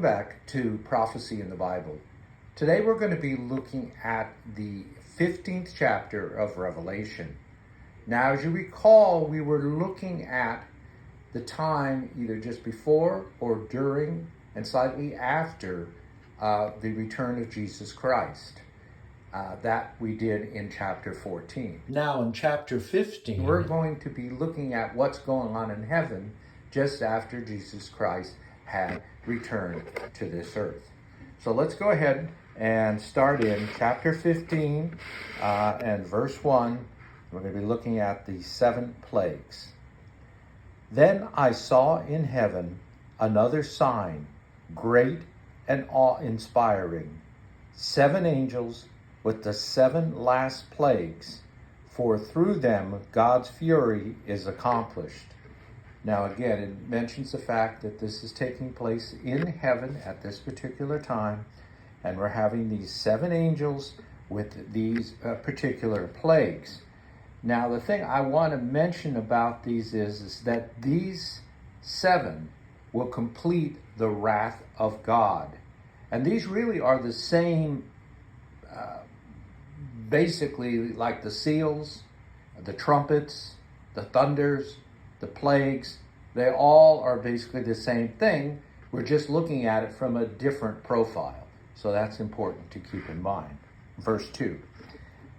back to Prophecy in the Bible. Today we're going to be looking at the 15th chapter of Revelation. Now, as you recall, we were looking at the time either just before or during and slightly after the return of Jesus Christ. That we did in chapter 14. Now in chapter 15, we're going to be looking at what's going on in heaven just after Jesus Christ had returned to this earth. So let's go ahead and start in chapter 15 and verse 1. We're going to be looking at the 7 plagues. Then I saw in heaven another sign, great and awe-inspiring, 7 angels with the 7 last plagues, for through them God's fury is accomplished. Now again, it mentions the fact that this is taking place in heaven at this particular time, and we're having these 7 angels with these particular plagues. Now the thing I want to mention about these is that these 7 will complete the wrath of God. And these really are the same, basically like the seals, the trumpets, the thunders, the plagues. They all are basically the same thing. We're just looking at it from a different profile. So that's important to keep in mind. Verse 2.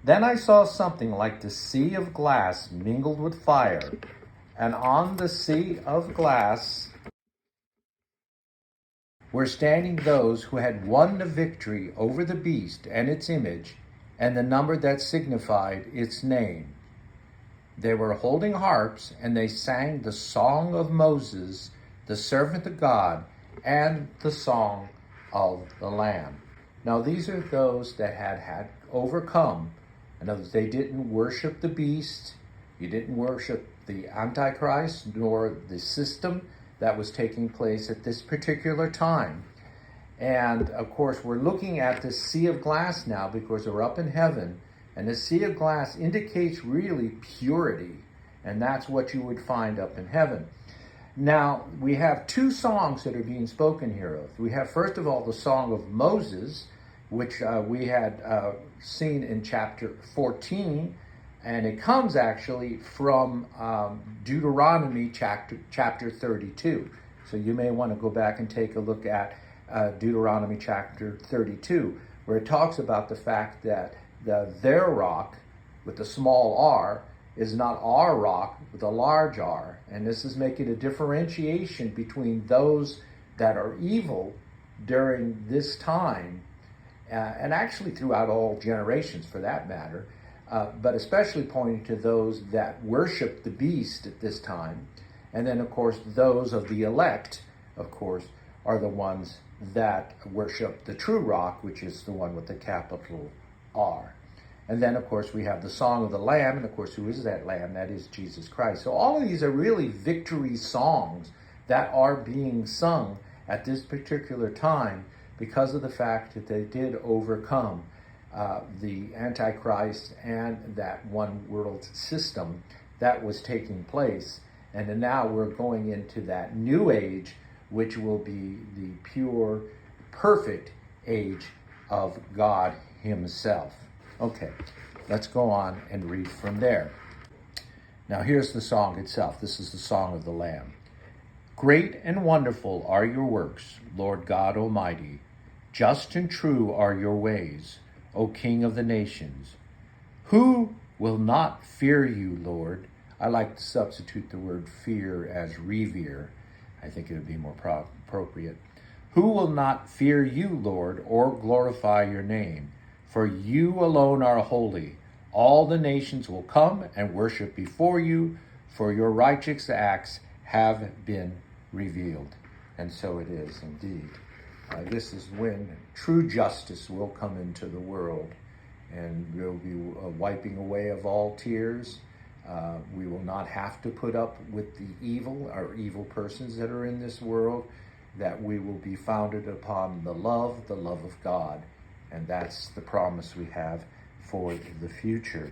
Then I saw something like the sea of glass mingled with fire, and on the sea of glass were standing those who had won the victory over the beast and its image, and the number that signified its name. They were holding harps, and they sang the song of Moses, the servant of God, and the song of the Lamb. Now these are those that had overcome. In other words, they didn't worship the beast. You didn't worship the Antichrist, nor the system that was taking place at this particular time. And of course, we're looking at the sea of glass now because we're up in heaven. And the sea of glass indicates really purity. And that's what you would find up in heaven. Now, we have 2 songs that are being spoken here of. We have, first of all, the Song of Moses, which we had seen in chapter 14. And it comes actually from Deuteronomy chapter 32. So you may want to go back and take a look at Deuteronomy chapter 32, where it talks about the fact that their rock with the small r is not our rock with a large R. And this is making a differentiation between those that are evil during this time, and actually throughout all generations for that matter, but especially pointing to those that worship the beast at this time. And then, of course, those of the elect, of course, are the ones that worship the true rock, which is the one with the capital R. And then, of course, we have the Song of the Lamb, and of course, who is that Lamb? That is Jesus Christ. So all of these are really victory songs that are being sung at this particular time because of the fact that they did overcome the Antichrist and that one world system that was taking place. And then now we're going into that new age, which will be the pure, perfect age of God himself. Okay, let's go on and read from there. Now here's the song itself. This is the Song of the Lamb. Great and wonderful are your works, Lord God Almighty. Just and true are your ways, O King of the nations. Who will not fear you, Lord? I like to substitute the word fear as revere. I think it would be more appropriate. Who will not fear you, Lord, or glorify your name? For you alone are holy. All the nations will come and worship before you, for your righteous acts have been revealed. And so it is indeed. This is when true justice will come into the world, and we'll be wiping away of all tears. We will not have to put up with the evil or evil persons that are in this world, that we will be founded upon the love of God. And that's the promise we have for the future.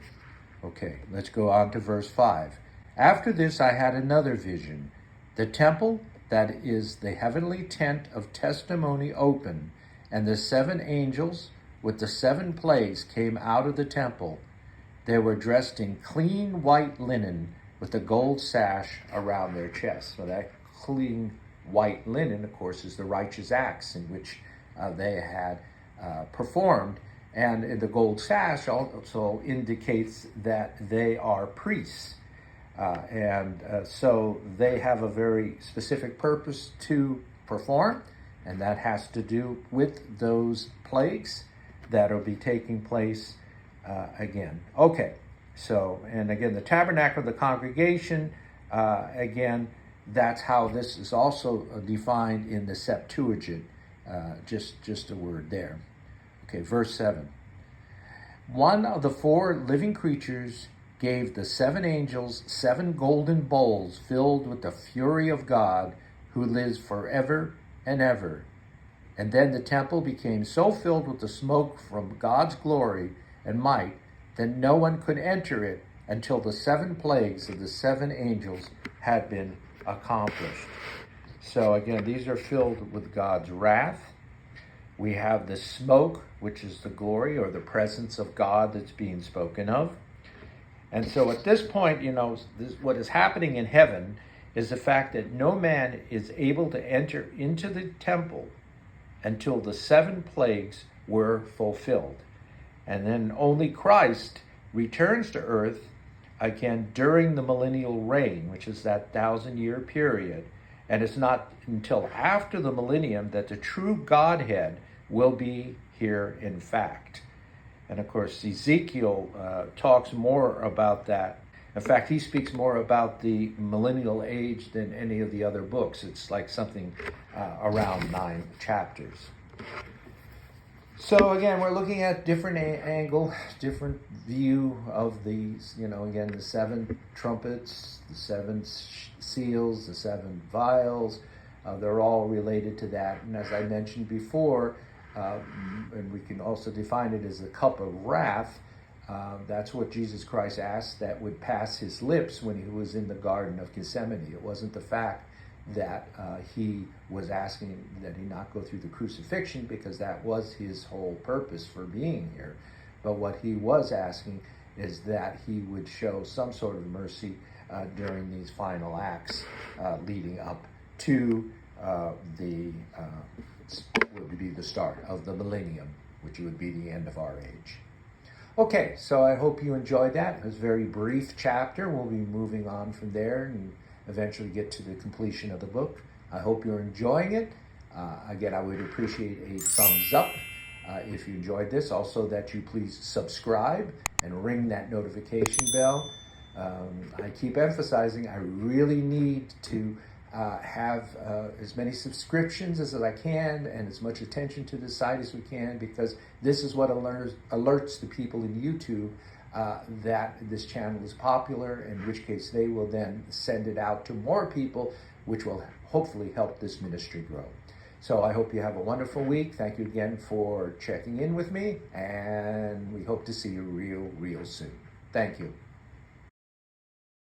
Okay, let's go on to verse 5. After this I had another vision. The temple that is the heavenly tent of testimony, opened, and the 7 angels with the 7 plagues came out of the temple. They were dressed in clean white linen with a gold sash around their chests. So that clean white linen, of course, is the righteous acts in which they had performed. And the gold sash also indicates that they are priests. So they have a very specific purpose to perform, and that has to do with those plagues that will be taking place again. Okay, so, and again, the tabernacle of the congregation, again, that's how this is also defined in the Septuagint, just a word there. Okay, verse 7. One of the 4 living creatures gave the 7 angels 7 golden bowls filled with the fury of God, who lives forever and ever. And then the temple became so filled with the smoke from God's glory and might that no one could enter it until the 7 plagues of the 7 angels had been accomplished. So again, these are filled with God's wrath. We have the smoke, which is the glory or the presence of God that's being spoken of. And so at this point, what is happening in heaven is the fact that no man is able to enter into the temple until the 7 plagues were fulfilled. And then only Christ returns to earth again during the millennial reign, which is that 1,000-year period. And it's not until after the millennium that the true Godhead will be here in fact. And of course, Ezekiel talks more about that. In fact, he speaks more about the millennial age than any of the other books. It's like something around 9 chapters. So again, we're looking at different angle, different view of these, again, the 7 trumpets, the 7 seals, the 7 vials. They're all related to that. And as I mentioned before, and we can also define it as the cup of wrath. That's what Jesus Christ asked that would pass his lips when he was in the Garden of Gethsemane. It wasn't the fact that he was asking that he not go through the crucifixion, because that was his whole purpose for being here. But what he was asking is that he would show some sort of mercy during these final acts leading up to would be the start of the millennium, which would be the end of our age. Okay, so I hope you enjoyed that. It was a very brief chapter. We'll be moving on from there and eventually get to the completion of the book. I hope you're enjoying it. Again, I would appreciate a thumbs up if you enjoyed this. Also, that you please subscribe and ring that notification bell. I keep emphasizing I really need to have as many subscriptions as I can and as much attention to the site as we can, because this is what alerts the people in YouTube that this channel is popular, in which case they will then send it out to more people, which will hopefully help this ministry grow. So I hope you have a wonderful week. Thank you again for checking in with me, and we hope to see you real soon. Thank you.